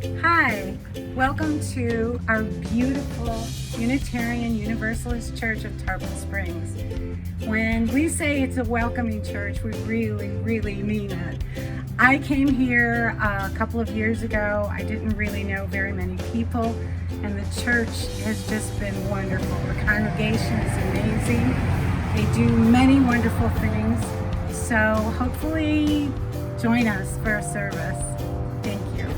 Hi, welcome to our beautiful Unitarian Universalist Church of Tarpon Springs. When we say it's a welcoming church, we really mean it. I came here a couple of years ago. I didn't really know very many people, and the church has just been wonderful. The congregation is amazing. They do many wonderful things. So hopefully join us for a service. Thank you.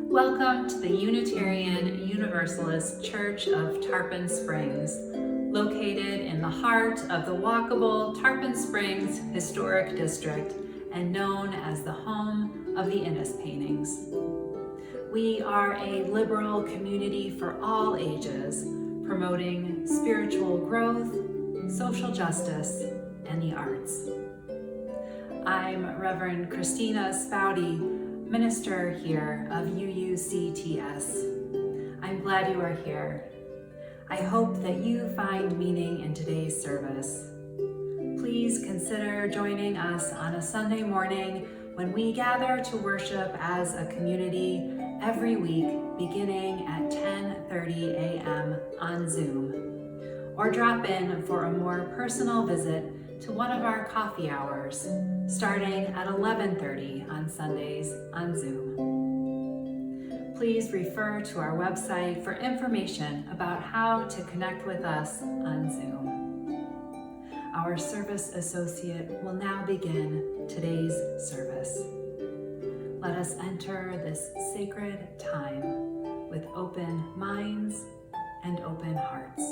Welcome to the Unitarian Universalist Church of Tarpon Springs, located in the heart of the walkable Tarpon Springs Historic District and known as the home of the Innes paintings. We are a liberal community for all ages, promoting spiritual growth, social justice, and the arts. I'm Reverend Kristina Spaude, minister here of UUCTS. I'm glad you are here. I hope that you find meaning in today's service. Please consider joining us on a Sunday morning when we gather to worship as a community every week beginning at 10:30 a.m. on Zoom, or drop in for a more personal visit to one of our coffee hours starting at 11:30 on Sundays on Zoom. Please refer to our website for information about how to connect with us on Zoom. Our service associate will now begin today's service. Let us enter this sacred time with open minds and open hearts.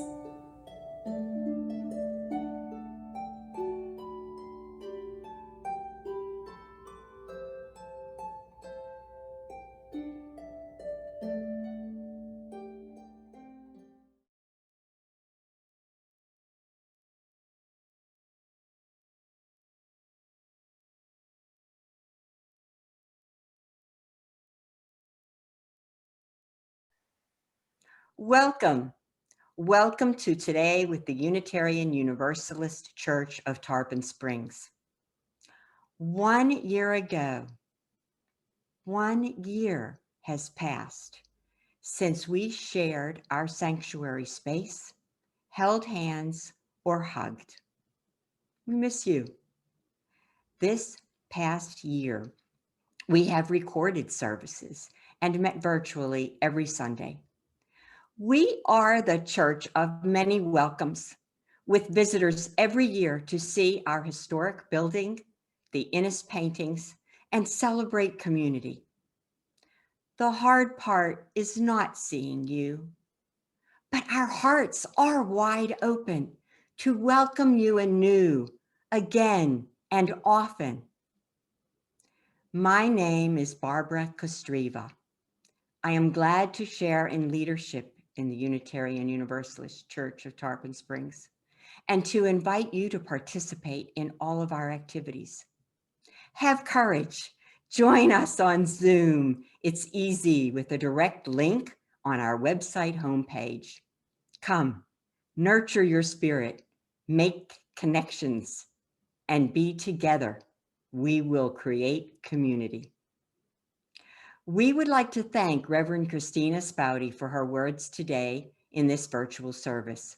Welcome. Welcome to Today with the Unitarian Universalist Church of Tarpon Springs. 1 year ago, 1 year has passed since we shared our sanctuary space, held hands, or hugged. We miss you. This past year, we have recorded services and met virtually every Sunday. We are the church of many welcomes, with visitors every year to see our historic building, the Innes paintings, and celebrate community. The hard part is not seeing you, but our hearts are wide open to welcome you anew, again and often. My name is Barbara Kostreva. I am glad to share in leadership in the Unitarian Universalist Church of Tarpon Springs, and to invite you to participate in all of our activities. Have courage. Join us on Zoom. It's easy with a direct link on our website homepage. Come, nurture your spirit, make connections, and be together. We will create community. We would like to thank Reverend Kristina Spaude for her words today in this virtual service.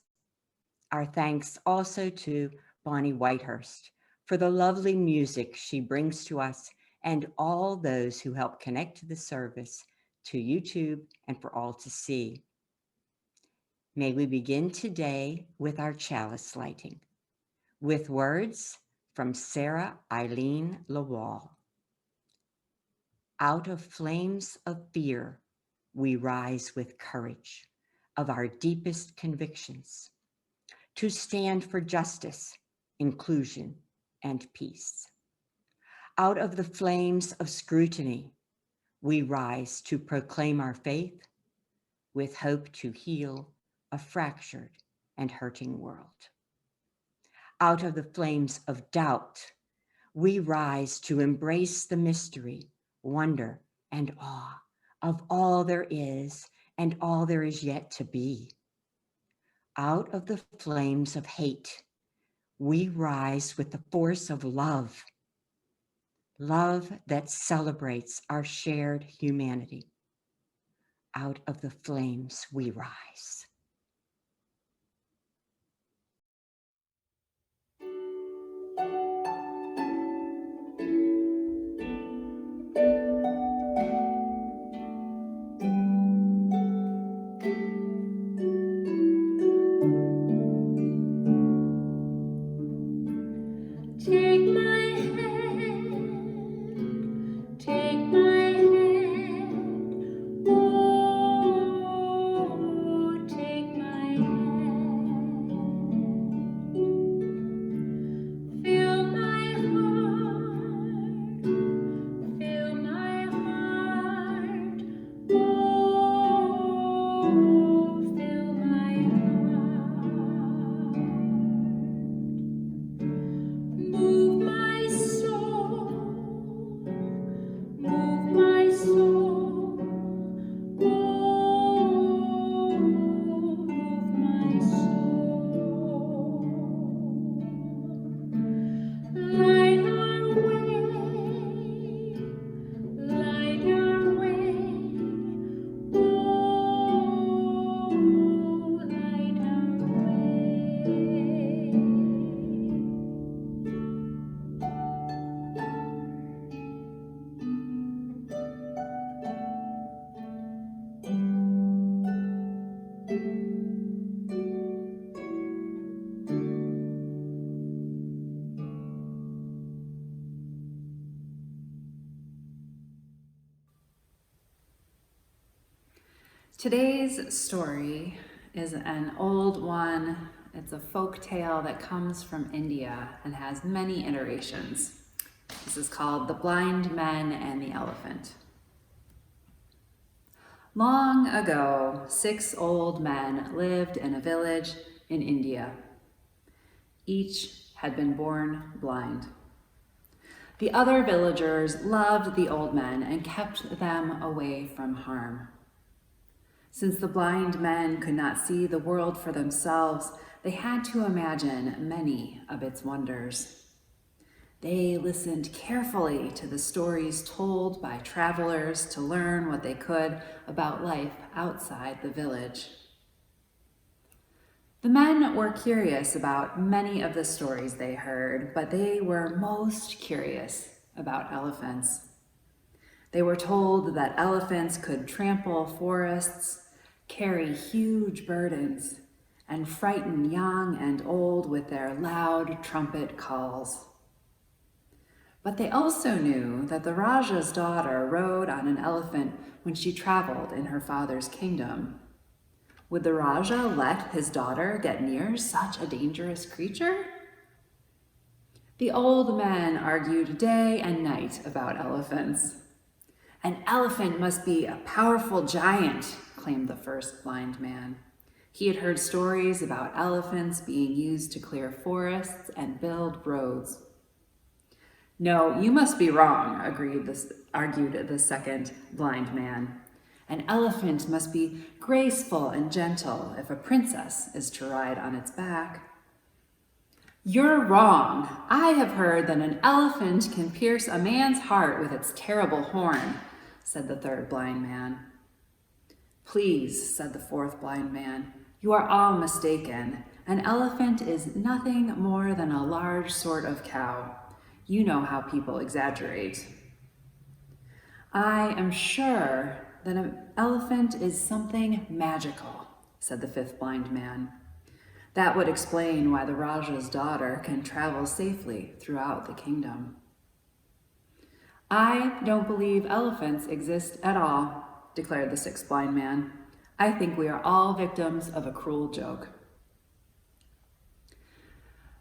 Our thanks also to Bonnie Whitehurst for the lovely music she brings to us and all those who help connect the service to YouTube and for all to see. May we begin today with our chalice lighting, with words from Sarah Eileen Lawal. Out of flames of fear, we rise with courage of our deepest convictions to stand for justice, inclusion, and peace. Out of the flames of scrutiny, we rise to proclaim our faith with hope to heal a fractured and hurting world. Out of the flames of doubt, we rise to embrace the mystery, wonder, and awe of all there is and all there is yet to be. Out of the flames of hate, we rise with the force of love, love that celebrates our shared humanity. Out of the flames we rise. Take my hand, take my hand, oh, take my hand, fill my heart, fill my heart, oh, fill my heart. Move my soul, oh, move my soul. Light our way, light our way, oh, light our way. Today's story is an old one. It's a folk tale that comes from India and has many iterations. This is called The Blind Men and the Elephant. Long ago, 6 old men lived in a village in India. Each had been born blind. The other villagers loved the old men and kept them away from harm. Since the blind men could not see the world for themselves, they had to imagine many of its wonders. They listened carefully to the stories told by travelers to learn what they could about life outside the village. The men were curious about many of the stories they heard, but they were most curious about elephants. They were told that elephants could trample forests, carry huge burdens, and frighten young and old with their loud trumpet calls. But they also knew that the Raja's daughter rode on an elephant when she traveled in her father's kingdom. Would the Raja let his daughter get near such a dangerous creature? The old men argued day and night about elephants. An elephant must be a powerful giant, claimed the first blind man. He had heard stories about elephants being used to clear forests and build roads. No, you must be wrong, argued the second blind man. An elephant must be graceful and gentle if a princess is to ride on its back. You're wrong. I have heard that an elephant can pierce a man's heart with its terrible horn, said the third blind man. Please, said the fourth blind man, you are all mistaken. An elephant is nothing more than a large sort of cow. You know how people exaggerate. I am sure that an elephant is something magical, said the fifth blind man. That would explain why the Raja's daughter can travel safely throughout the kingdom. I don't believe elephants exist at all, declared the sixth blind man. I think we are all victims of a cruel joke.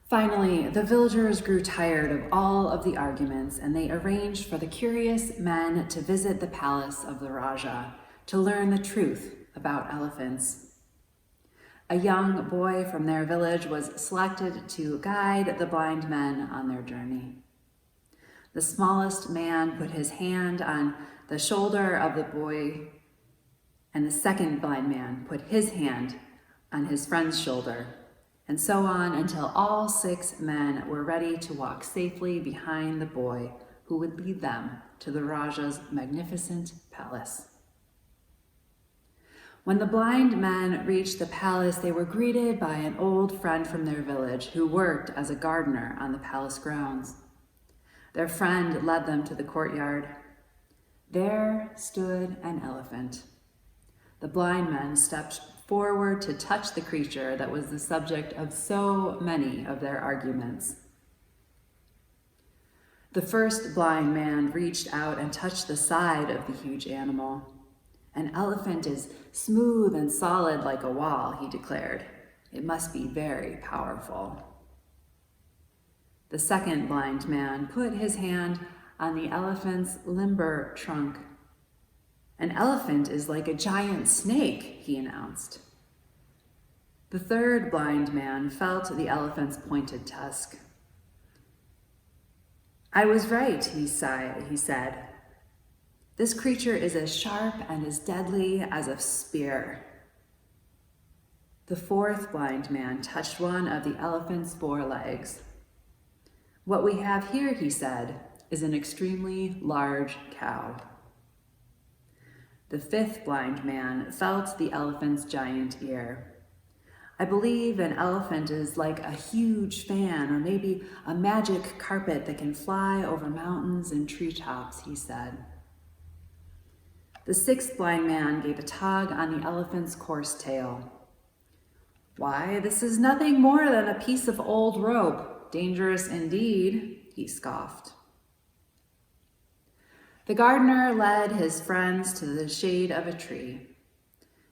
Finally, the villagers grew tired of all of the arguments, and they arranged for the curious men to visit the palace of the Raja to learn the truth about elephants. A young boy from their village was selected to guide the blind men on their journey. The smallest man put his hand on the shoulder of the boy, and the second blind man put his hand on his friend's shoulder, and so on until all 6 men were ready to walk safely behind the boy who would lead them to the Raja's magnificent palace. When the blind men reached the palace, they were greeted by an old friend from their village who worked as a gardener on the palace grounds. Their friend led them to the courtyard. There stood an elephant. The blind men stepped forward to touch the creature that was the subject of so many of their arguments. The first blind man reached out and touched the side of the huge animal. An elephant is smooth and solid like a wall, he declared. It must be very powerful. The second blind man put his hand on the elephant's limber trunk. An elephant is like a giant snake, he announced. The third blind man felt the elephant's pointed tusk. I was right, he said. This creature is as sharp and as deadly as a spear. The fourth blind man touched one of the elephant's forelegs. What we have here, he said, is an extremely large cow. The fifth blind man felt the elephant's giant ear. I believe an elephant is like a huge fan or maybe a magic carpet that can fly over mountains and treetops, he said. The sixth blind man gave a tug on the elephant's coarse tail. Why, this is nothing more than a piece of old rope. Dangerous indeed, he scoffed. The gardener led his friends to the shade of a tree.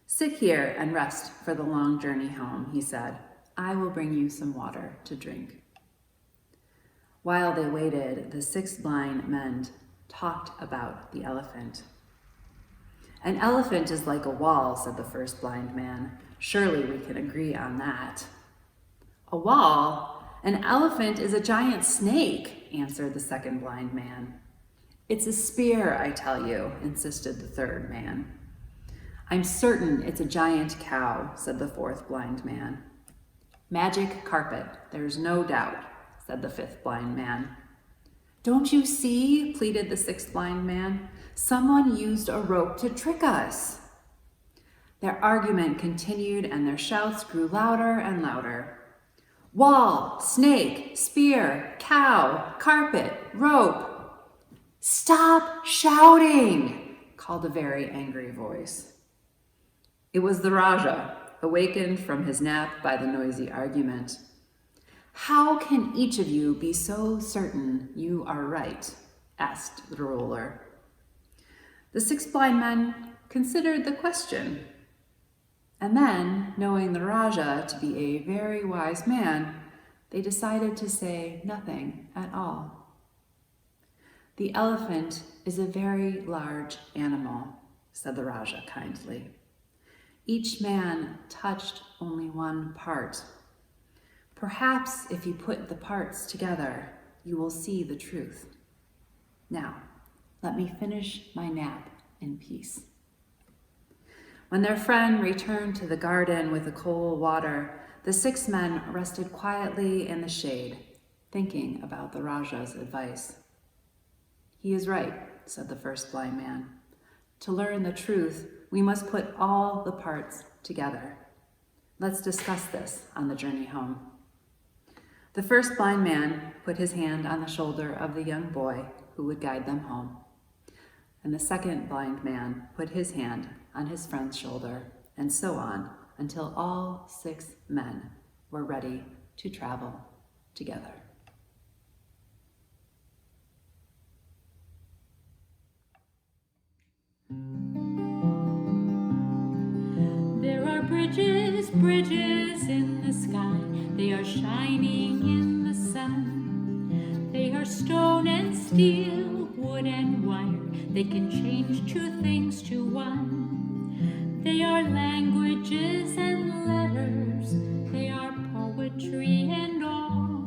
Sit here and rest for the long journey home, he said. I will bring you some water to drink. While they waited, the 6 blind men talked about the elephant. An elephant is like a wall, said the first blind man. Surely we can agree on that. A wall? An elephant is a giant snake, answered the second blind man. It's a spear, I tell you, insisted the third man. I'm certain it's a giant cow, said the fourth blind man. Magic carpet, there's no doubt, said the fifth blind man. Don't you see, pleaded the sixth blind man, someone used a rope to trick us. Their argument continued and their shouts grew louder and louder. Wall, snake, spear, cow, carpet, rope. Stop shouting, called a very angry voice. It was the Raja, awakened from his nap by the noisy argument. How can each of you be so certain you are right? Asked the ruler. The 6 blind men considered the question, and then, knowing the Raja to be a very wise man, they decided to say nothing at all. The elephant is a very large animal, said the Raja kindly. Each man touched only one part. Perhaps if you put the parts together, you will see the truth. Now, let me finish my nap in peace. When their friend returned to the garden with the cold water, the 6 men rested quietly in the shade, thinking about the Raja's advice. He is right, said the first blind man. To learn the truth, we must put all the parts together. Let's discuss this on the journey home. The first blind man put his hand on the shoulder of the young boy who would guide them home. And the second blind man put his hand on his friend's shoulder, and so on until all 6 men were ready to travel together. There are bridges, bridges in the sky. They are shining in the sun. They are stone and steel, wood and wire. They can change 2 things to one. They are languages and letters. They are poetry and all.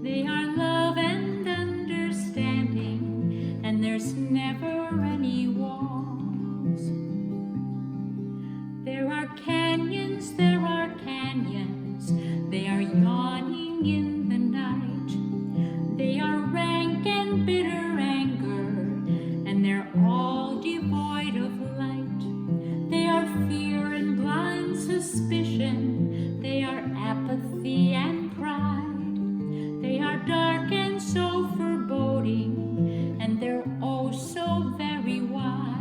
They are love and understanding. there's never any walls. There are canyons, they are yawning in the night. They are rank and bitter anger, and they're all devoid of light. They are fear and blind suspicion, they are apathy and pride. They are dark and so foreboding, and they're oh so very wide.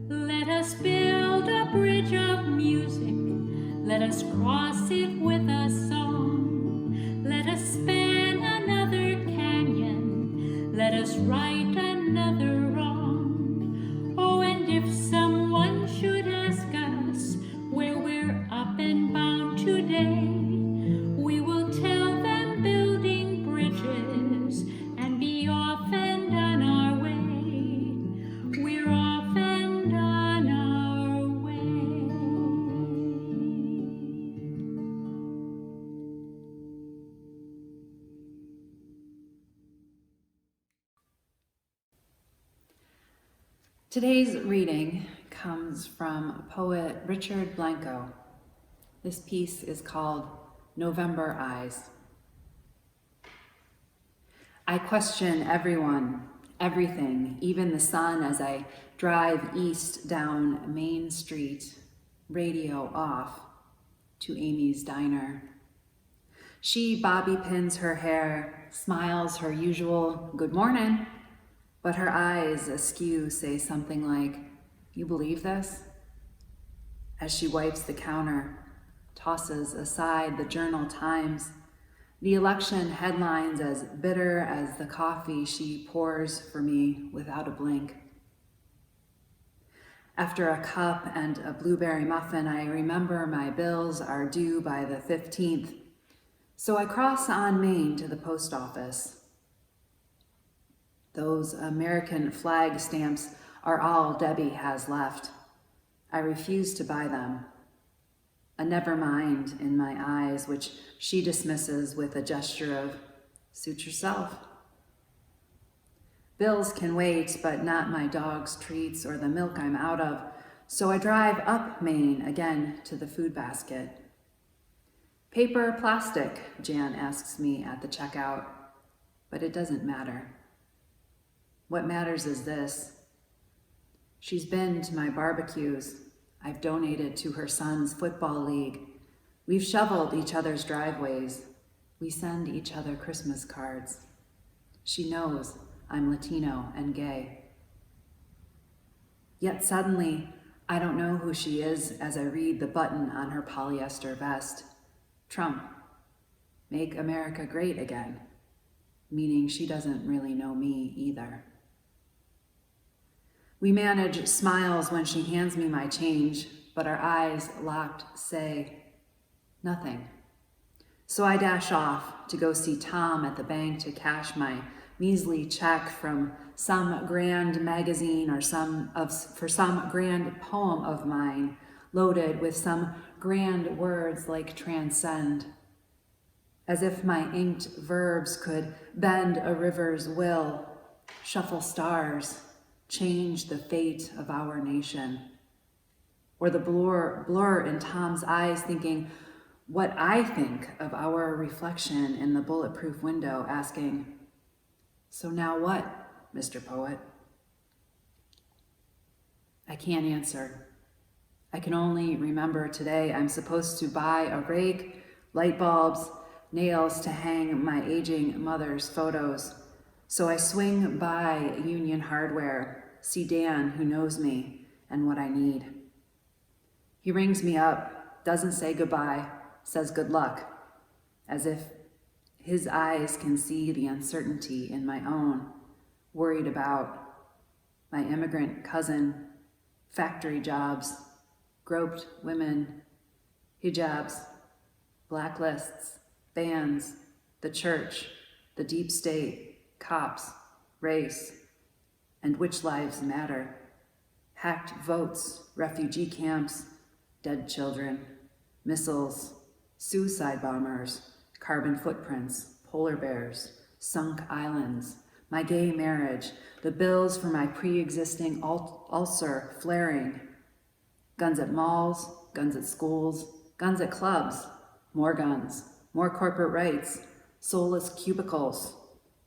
Let us build a bridge of music, let us cross it with a song. Let us span another canyon, let us right another wrong. Oh, and if someone should ask us where we're up and bound today, we will tell them building bridges and be off and on our way. We're off and on our way. Today's reading comes from poet Richard Blanco. This piece is called November Eyes. I question everyone, everything, even the sun as I drive east down Main Street, radio off, to Amy's diner. She bobby pins her hair, smiles her usual good morning, but her eyes askew say something like, "You believe this?" As she wipes the counter, tosses aside the Journal Times, the election headlines as bitter as the coffee she pours for me without a blink. After a cup and a blueberry muffin, I remember my bills are due by the 15th, so I cross on Main to the post office. Those American flag stamps are all Debbie has left. I refuse to buy them. A never mind in my eyes, which she dismisses with a gesture of, "Suit yourself." Bills can wait, but not my dog's treats or the milk I'm out of, so I drive up Main again to the food basket. "Paper or plastic?" Jan asks me at the checkout, but it doesn't matter. What matters is this. She's been to my barbecues. I've donated to her son's football league. We've shoveled each other's driveways. We send each other Christmas cards. She knows I'm Latino and gay. Yet suddenly, I don't know who she is as I read the button on her polyester vest. Trump, make America great again, meaning she doesn't really know me either. We manage smiles when she hands me my change, but our eyes locked say nothing. So I dash off to go see Tom at the bank to cash my measly check from some grand magazine or for some grand poem of mine, loaded with some grand words like transcend. As if my inked verbs could bend a river's will, shuffle stars, change the fate of our nation. Or the blur in Tom's eyes thinking what I think of our reflection in the bulletproof window, asking, "So now what, Mr. Poet?" I can't answer. I can only remember today I'm supposed to buy a rake, light bulbs, nails to hang my aging mother's photos. So I swing by Union Hardware, see Dan, who knows me and what I need. He rings me up, doesn't say goodbye, says good luck, as if his eyes can see the uncertainty in my own, worried about my immigrant cousin, factory jobs, groped women, hijabs, blacklists, bans, the church, the deep state, cops, race, and which lives matter, hacked votes, refugee camps, dead children, missiles, suicide bombers, carbon footprints, polar bears, sunk islands, my gay marriage, the bills for my pre-existing ulcer flaring, guns at malls, guns at schools, guns at clubs, more guns, more corporate rights, soulless cubicles,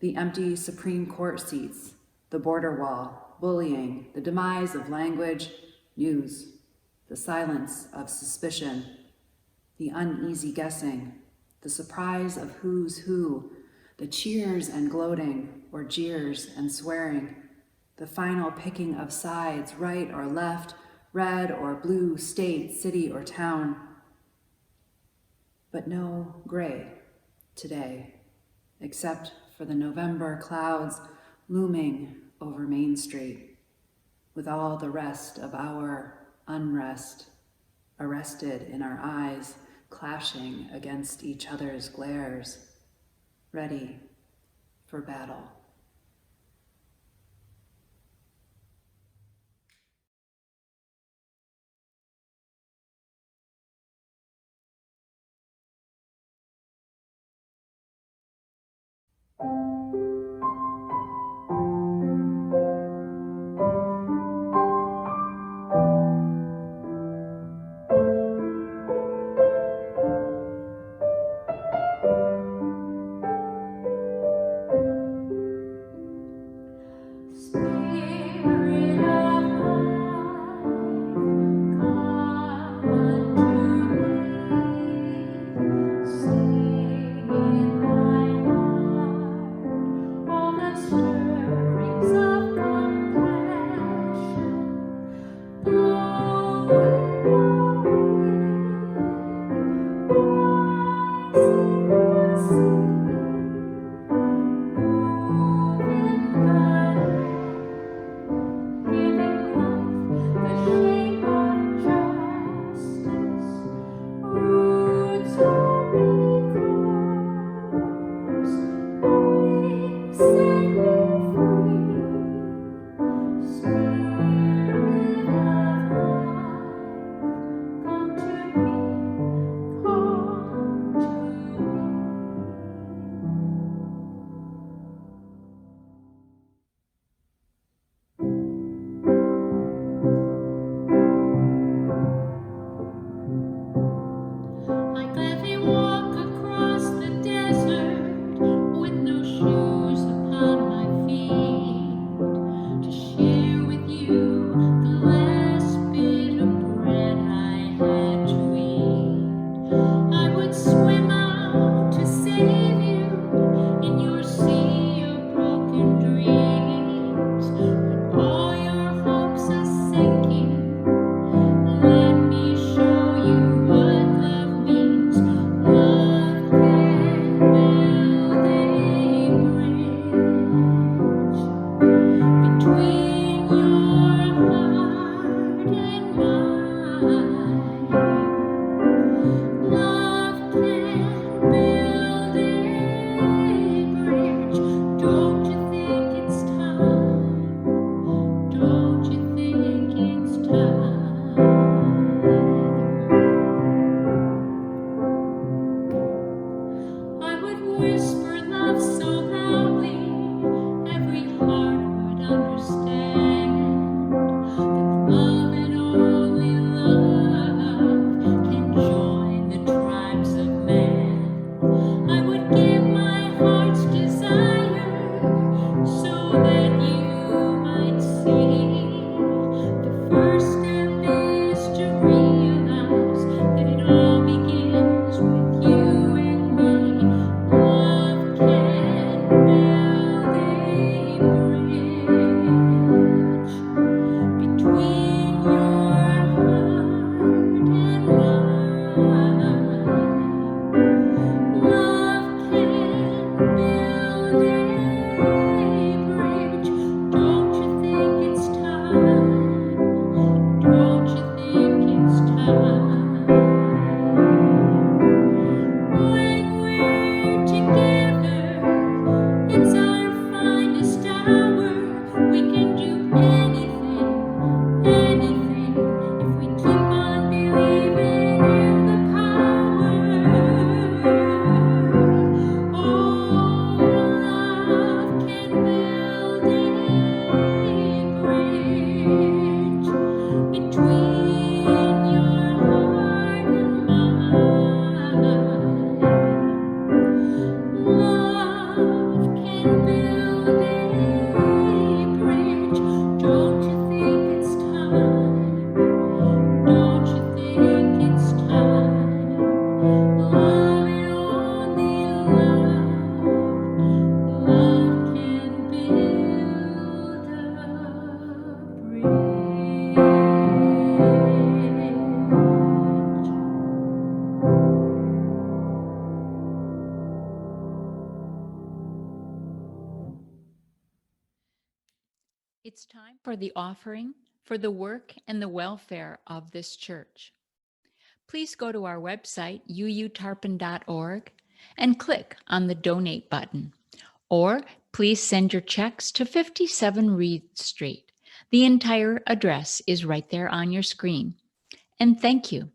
the empty Supreme Court seats, the border wall, bullying, the demise of language, news, the silence of suspicion, the uneasy guessing, the surprise of who's who, the cheers and gloating, or jeers and swearing, the final picking of sides, right or left, red or blue, state, city, or town. But no gray today, except for the November clouds looming over Main Street, with all the rest of our unrest arrested in our eyes, clashing against each other's glares, ready for battle. Spirit of life, come unto me. Stay in my heart It's time for the offering for the work and the welfare of this church. Please go to our website, uutarpon.org, and click on the donate button. Or please send your checks to 57 Reed Street. The entire address is right there on your screen. And thank you.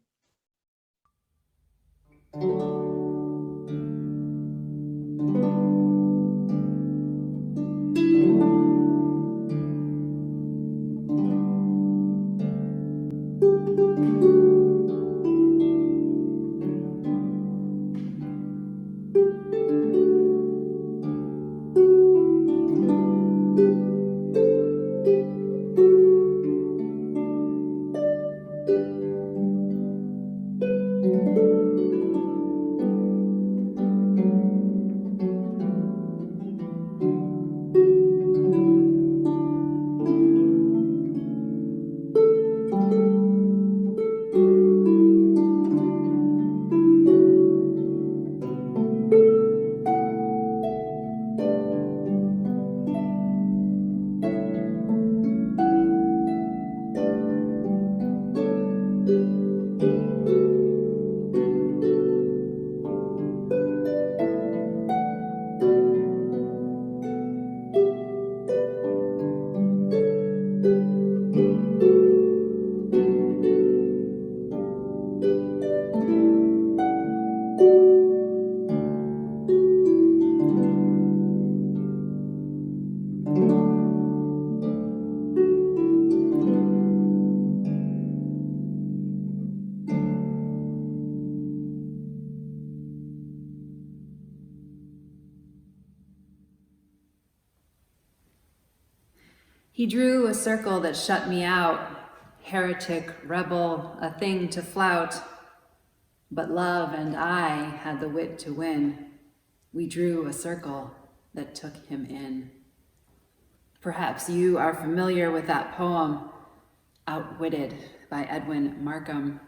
He drew a circle that shut me out, heretic, rebel, a thing to flout. But love and I had the wit to win. We drew a circle that took him in. Perhaps you are familiar with that poem, Outwitted by Edwin Markham.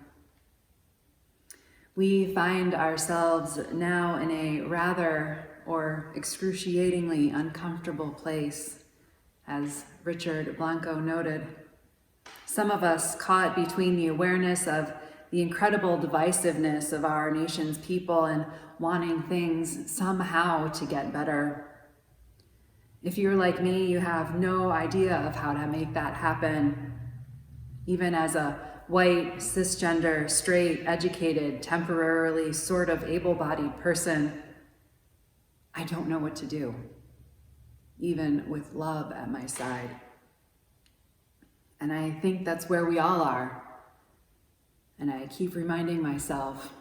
We find ourselves now in a rather or excruciatingly uncomfortable place, as Richard Blanco noted. Some of us caught between the awareness of the incredible divisiveness of our nation's people and wanting things somehow to get better. If you're like me, you have no idea of how to make that happen. Even as a white, cisgender, straight, educated, temporarily sort of able-bodied person, I don't know what to do, even with love at my side. And I think that's where we all are. And I keep reminding myself,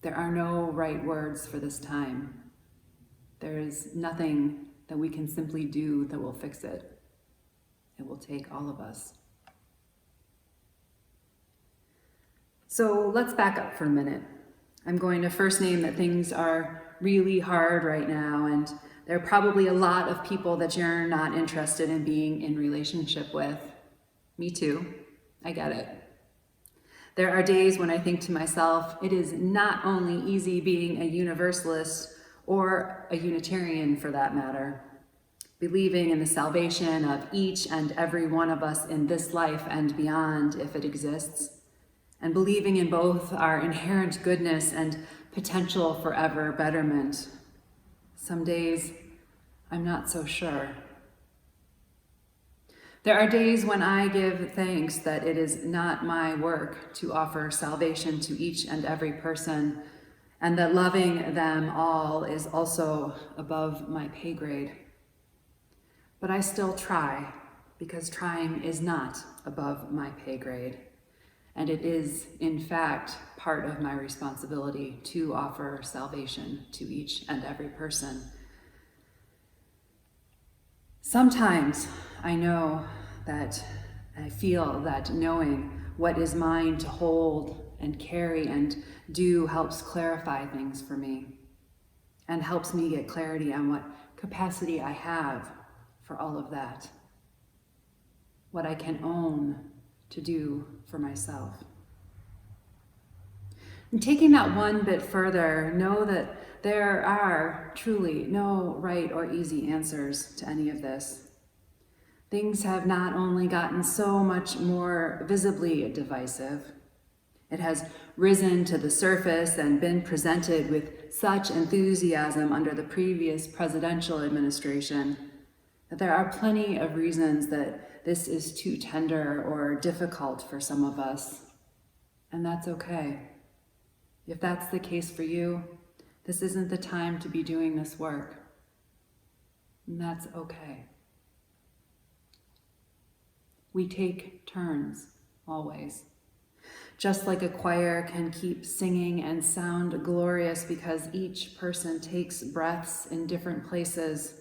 there are no right words for this time. There is nothing that we can simply do that will fix it. It will take all of us. So let's back up for a minute. I'm going to first name that things are really hard right now, and there are probably a lot of people that you're not interested in being in relationship with. Me too, I get it. There are days when I think to myself, it is not only easy being a universalist or a Unitarian for that matter, believing in the salvation of each and every one of us in this life and beyond if it exists, and believing in both our inherent goodness and potential forever betterment. Some days, I'm not so sure. There are days when I give thanks that it is not my work to offer salvation to each and every person, and that loving them all is also above my pay grade. But I still try, because trying is not above my pay grade. And it is, in fact, part of my responsibility to offer salvation to each and every person. Sometimes I know that I feel that knowing what is mine to hold and carry and do helps clarify things for me and helps me get clarity on what capacity I have for all of that, what I can own to do for myself. And taking that one bit further, know that there are truly no right or easy answers to any of this. things have not only gotten so much more visibly divisive, it has risen to the surface and been presented with such enthusiasm under the previous presidential administration that there are plenty of reasons that this is too tender or difficult for some of us. And that's okay. If that's the case for you, this isn't the time to be doing this work. And that's okay. We take turns, always. Just like a choir can keep singing and sound glorious because each person takes breaths in different places,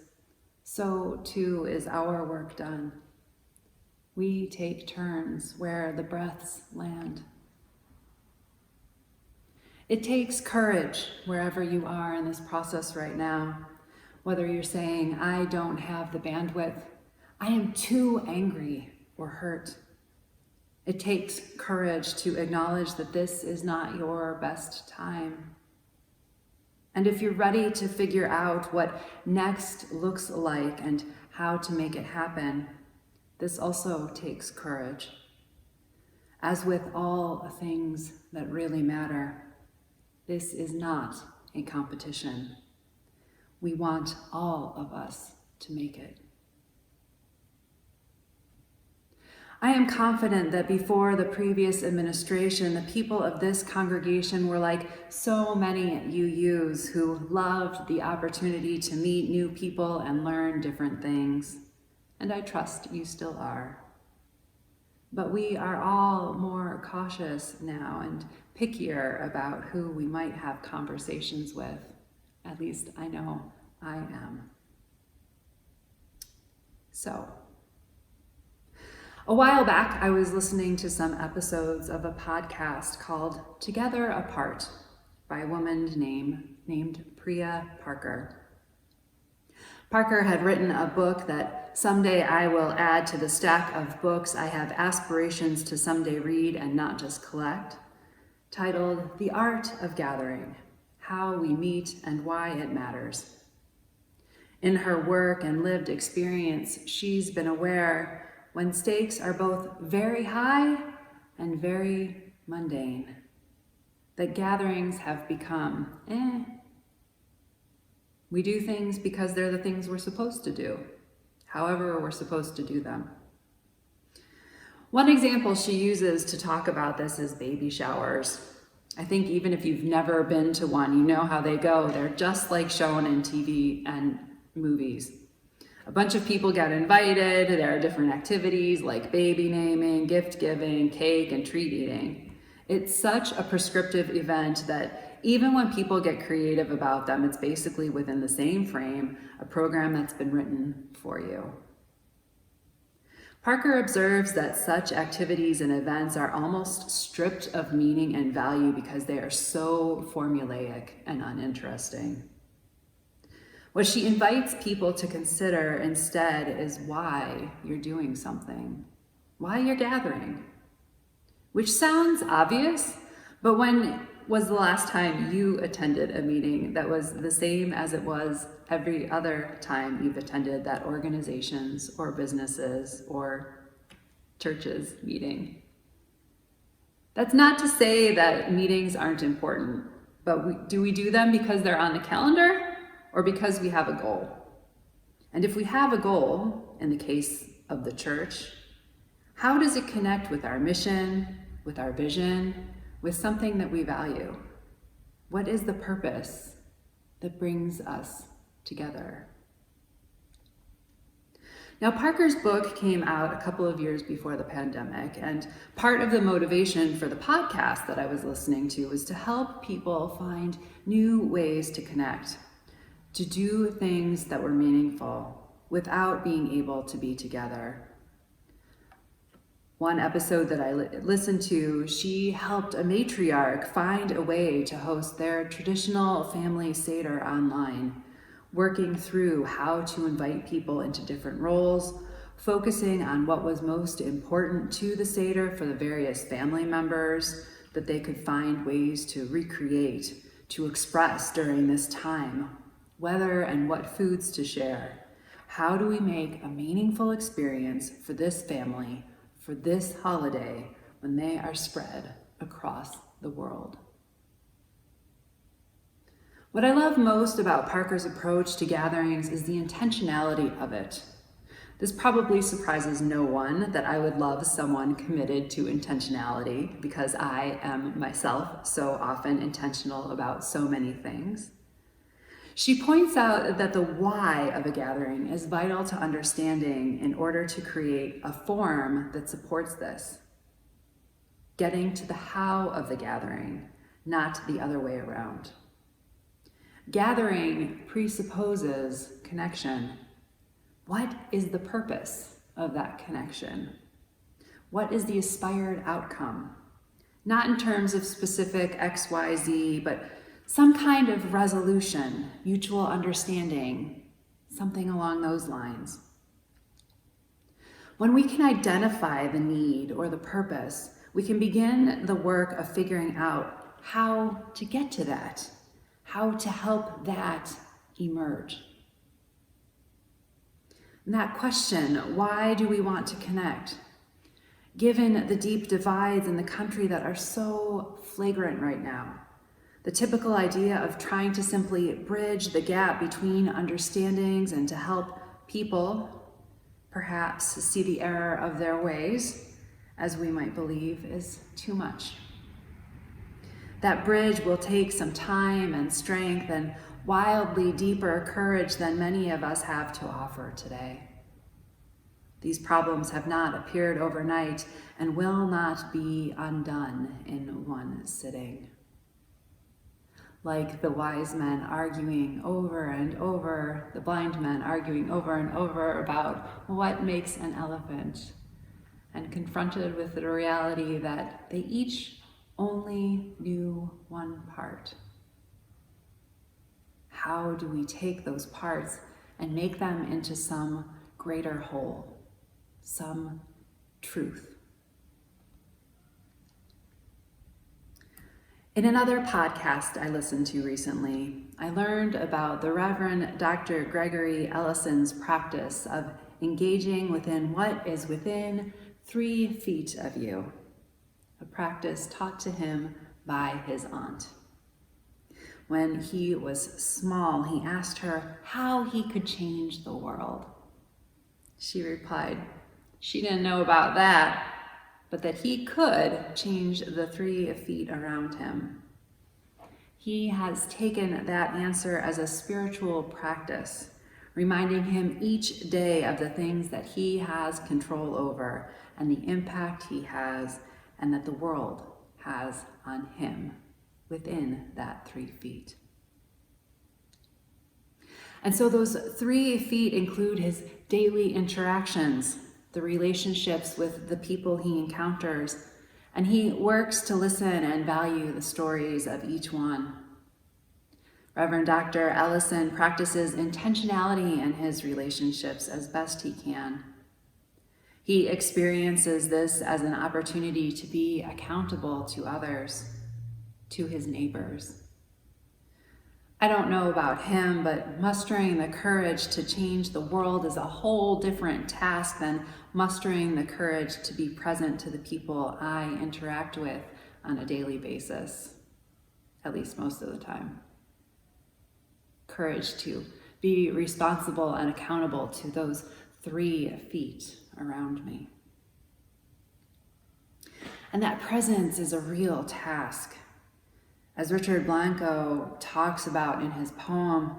so too is our work done. We take turns where the breaths land. It takes courage wherever you are in this process right now, whether you're saying, I don't have the bandwidth, I am too angry or hurt. It takes courage to acknowledge that this is not your best time. And if you're ready to figure out what next looks like and how to make it happen, this also takes courage. As with all things that really matter, this is not a competition. We want all of us to make it. I am confident that before the previous administration, the people of this congregation were like so many UUs who loved the opportunity to meet new people and learn different things. And I trust you still are. But we are all more cautious now and pickier about who we might have conversations with. At least I know I am. So, a while back, I was listening to some episodes of a podcast called Together Apart by a woman named Priya Parker. Parker had written a book that someday I will add to the stack of books I have aspirations to someday read and not just collect, titled The Art of Gathering: How We Meet and Why It Matters. In her work and lived experience, she's been aware when stakes are both very high and very mundane, that gatherings have become We do things because they're the things we're supposed to do, however we're supposed to do them. One example she uses to talk about this is baby showers. I think even if you've never been to one, you know how they go. They're just like shown in TV and movies. A bunch of people get invited. There are different activities like baby naming, gift giving, cake, and treat eating. It's such a prescriptive event that even when people get creative about them, it's basically within the same frame, a program that's been written for you. Parker observes that such activities and events are almost stripped of meaning and value because they are so formulaic and uninteresting. What she invites people to consider instead is why you're doing something, why you're gathering, which sounds obvious, but when was the last time you attended a meeting that was the same as it was every other time you've attended that organization's or businesses or church's meeting? That's not to say that meetings aren't important, but do we do them because they're on the calendar or because we have a goal? And if we have a goal, in the case of the church, how does it connect with our mission, with our vision, with something that we value? What is the purpose that brings us together? Now, Parker's book came out a couple of years before the pandemic, and part of the motivation for the podcast that I was listening to was to help people find new ways to connect, to do things that were meaningful without being able to be together. One episode that I listened to, she helped a matriarch find a way to host their traditional family Seder online, working through how to invite people into different roles, focusing on what was most important to the Seder for the various family members that they could find ways to recreate, to express during this time, whether and what foods to share, How do we make a meaningful experience for this family, for this holiday, when they are spread across the world? What I love most about Parker's approach to gatherings is the intentionality of it. This probably surprises no one that I would love someone committed to intentionality, because I am myself so often intentional about so many things. She points out that the why of a gathering is vital to understanding in order to create a form that supports this. Getting to the how of the gathering, not the other way around. Gathering presupposes connection. What is the purpose of that connection? What is the aspired outcome? Not in terms of specific X, Y, Z, but some kind of resolution, mutual understanding, something along those lines. When we can identify the need or the purpose, we can begin the work of figuring out how to get to that, how to help that emerge. And that question, why do we want to connect? Given the deep divides in the country that are so flagrant right now, the typical idea of trying to simply bridge the gap between understandings and to help people perhaps see the error of their ways, as we might believe, is too much. That bridge will take some time and strength and wildly deeper courage than many of us have to offer today. These problems have not appeared overnight and will not be undone in one sitting. Like the wise men arguing over and over, the blind men arguing over and over about what makes an elephant, and confronted with the reality that they each only knew one part. How do we take those parts and make them into some greater whole, some truth? In another podcast I listened to recently, I learned about the Reverend Dr. Gregory Ellison's practice of engaging within what is within 3 feet of you, a practice taught to him by his aunt. When he was small, he asked her how he could change the world. She replied, she didn't know about that, but that he could change the 3 feet around him. He has taken that answer as a spiritual practice, reminding him each day of the things that he has control over and the impact he has and that the world has on him within that 3 feet. And so those 3 feet include his daily interactions, the relationships with the people he encounters, and he works to listen and value the stories of each one. Reverend Dr. Ellison practices intentionality in his relationships as best he can. He experiences this as an opportunity to be accountable to others, to his neighbors. I don't know about him, but mustering the courage to change the world is a whole different task than mustering the courage to be present to the people I interact with on a daily basis, at least most of the time. Courage to be responsible and accountable to those 3 feet around me. And that presence is a real task. As Richard Blanco talks about in his poem,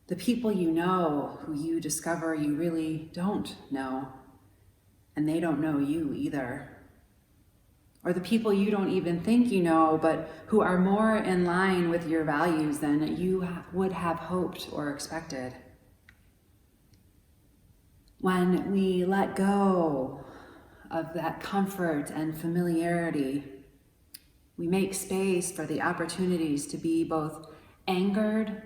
the people you know who you discover you really don't know, and they don't know you either. Or the people you don't even think you know, but who are more in line with your values than you would have hoped or expected. When we let go of that comfort and familiarity, we make space for the opportunities to be both angered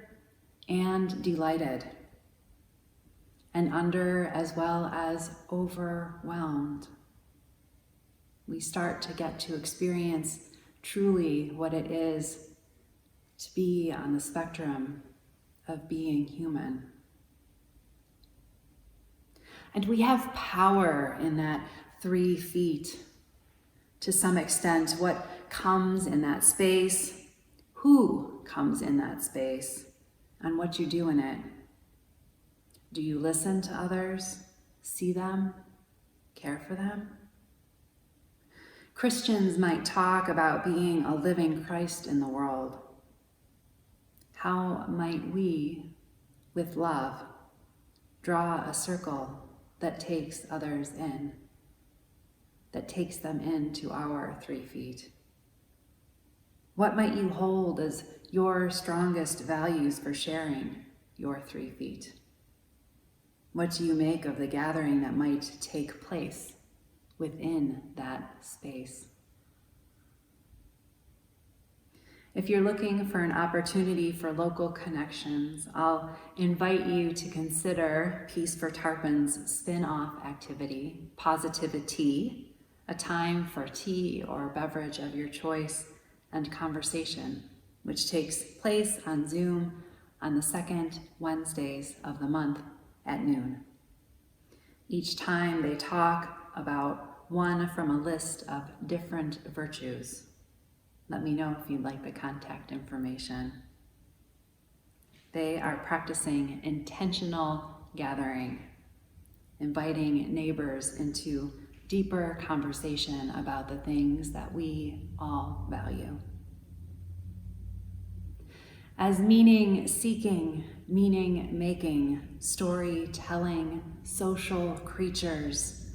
and delighted, and under as well as overwhelmed. We start to get to experience truly what it is to be on the spectrum of being human. And we have power in that 3 feet. To some extent, what comes in that space, who comes in that space, and what you do in it. Do you listen to others, see them, care for them? Christians might talk about being a living Christ in the world. How might we, with love, draw a circle that takes others in, that takes them into our 3 feet? What might you hold as your strongest values for sharing your 3 feet? What do you make of the gathering that might take place within that space? If you're looking for an opportunity for local connections, I'll invite you to consider Peace for Tarpon's spin-off activity, Positivity, a time for tea or beverage of your choice and conversation, which takes place on Zoom on the second Wednesdays of the month at noon. Each time they talk about one from a list of different virtues. Let me know if you'd like the contact information. They are practicing intentional gathering, inviting neighbors into deeper conversation about the things that we all value. As meaning-seeking, meaning-making, storytelling, social creatures,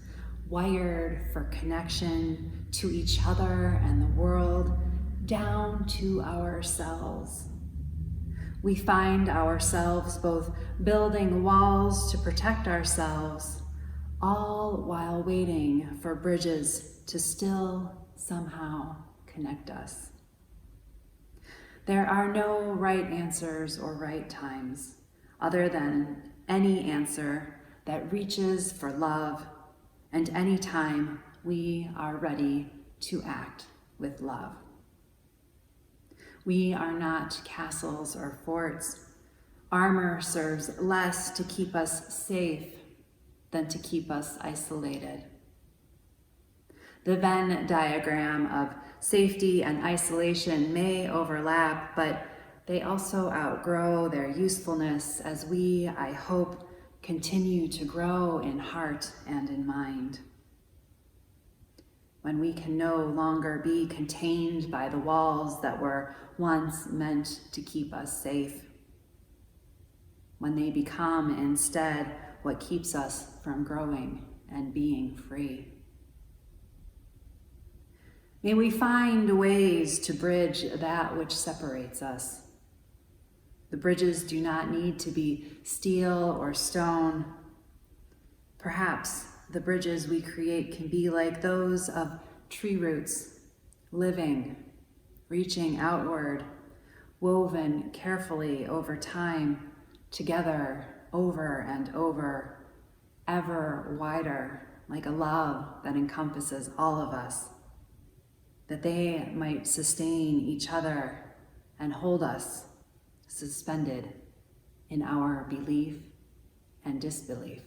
wired for connection to each other and the world, down to ourselves. We find ourselves both building walls to protect ourselves, all while waiting for bridges to still somehow connect us. There are no right answers or right times, other than any answer that reaches for love, and any time we are ready to act with love. We are not castles or forts. Armor serves less to keep us safe than to keep us isolated. The Venn diagram of safety and isolation may overlap, but they also outgrow their usefulness as we, I hope, continue to grow in heart and in mind. When we can no longer be contained by the walls that were once meant to keep us safe. When they become instead what keeps us from growing and being free. May we find ways to bridge that which separates us. The bridges do not need to be steel or stone. Perhaps the bridges we create can be like those of tree roots, living, reaching outward, woven carefully over time, together, over and over, ever wider, like a love that encompasses all of us, that they might sustain each other and hold us suspended in our belief and disbelief.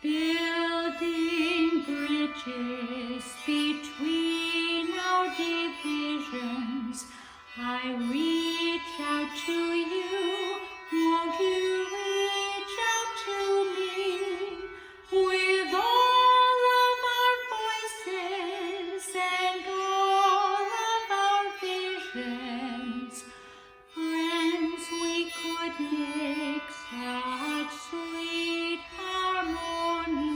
Building bridges between our divisions, I reach out to you, won't you reach out to me? With all of our voices and all of our visions, friends, we could make such sweet harmony.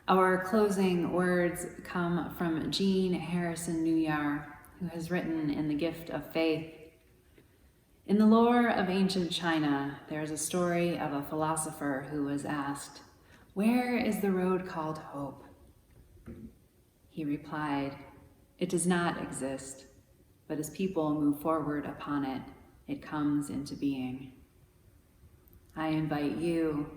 Our closing words come from Jean Harrison Newyar, who has written in The Gift of Faith. In the lore of ancient China, there is a story of a philosopher who was asked, "Where is the road called hope?" He replied, "It does not exist, but as people move forward upon it, it comes into being." I invite you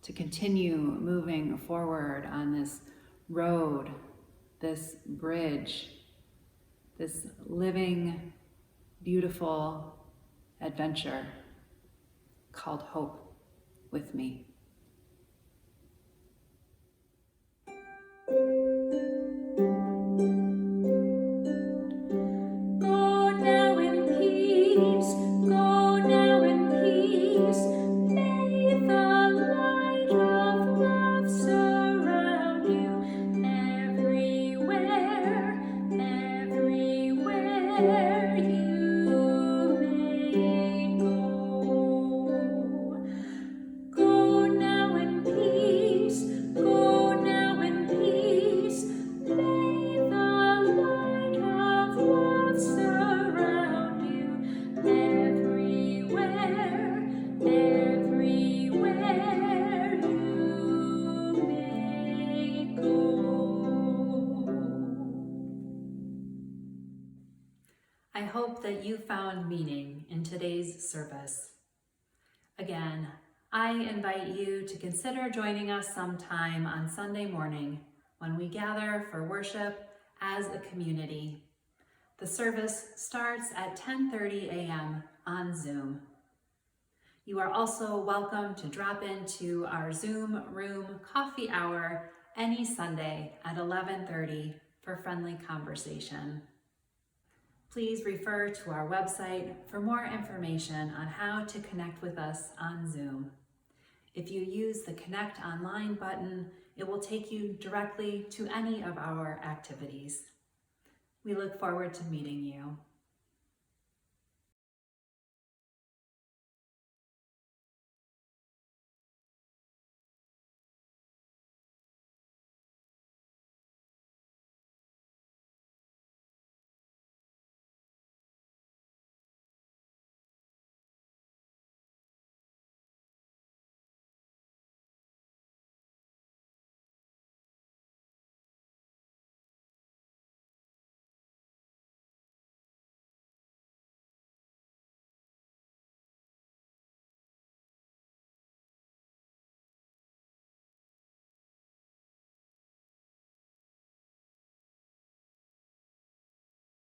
to continue moving forward on this road, this bridge, this living, beautiful adventure called hope with me. Go now in peace, go now in peace. May the light of love surround you everywhere, everywhere you may go. Go now in peace, go now in peace. May the light of love surround you everywhere, everywhere you may go. I hope that you found meaning in today's service. Again, I invite you to consider joining us sometime on Sunday morning when we gather for worship as a community. The service starts at 10:30 a.m. on Zoom. You are also welcome to drop into our Zoom room coffee hour any Sunday at 11:30 for friendly conversation. Please refer to our website for more information on how to connect with us on Zoom. If you use the Connect Online button, it will take you directly to any of our activities. We look forward to meeting you.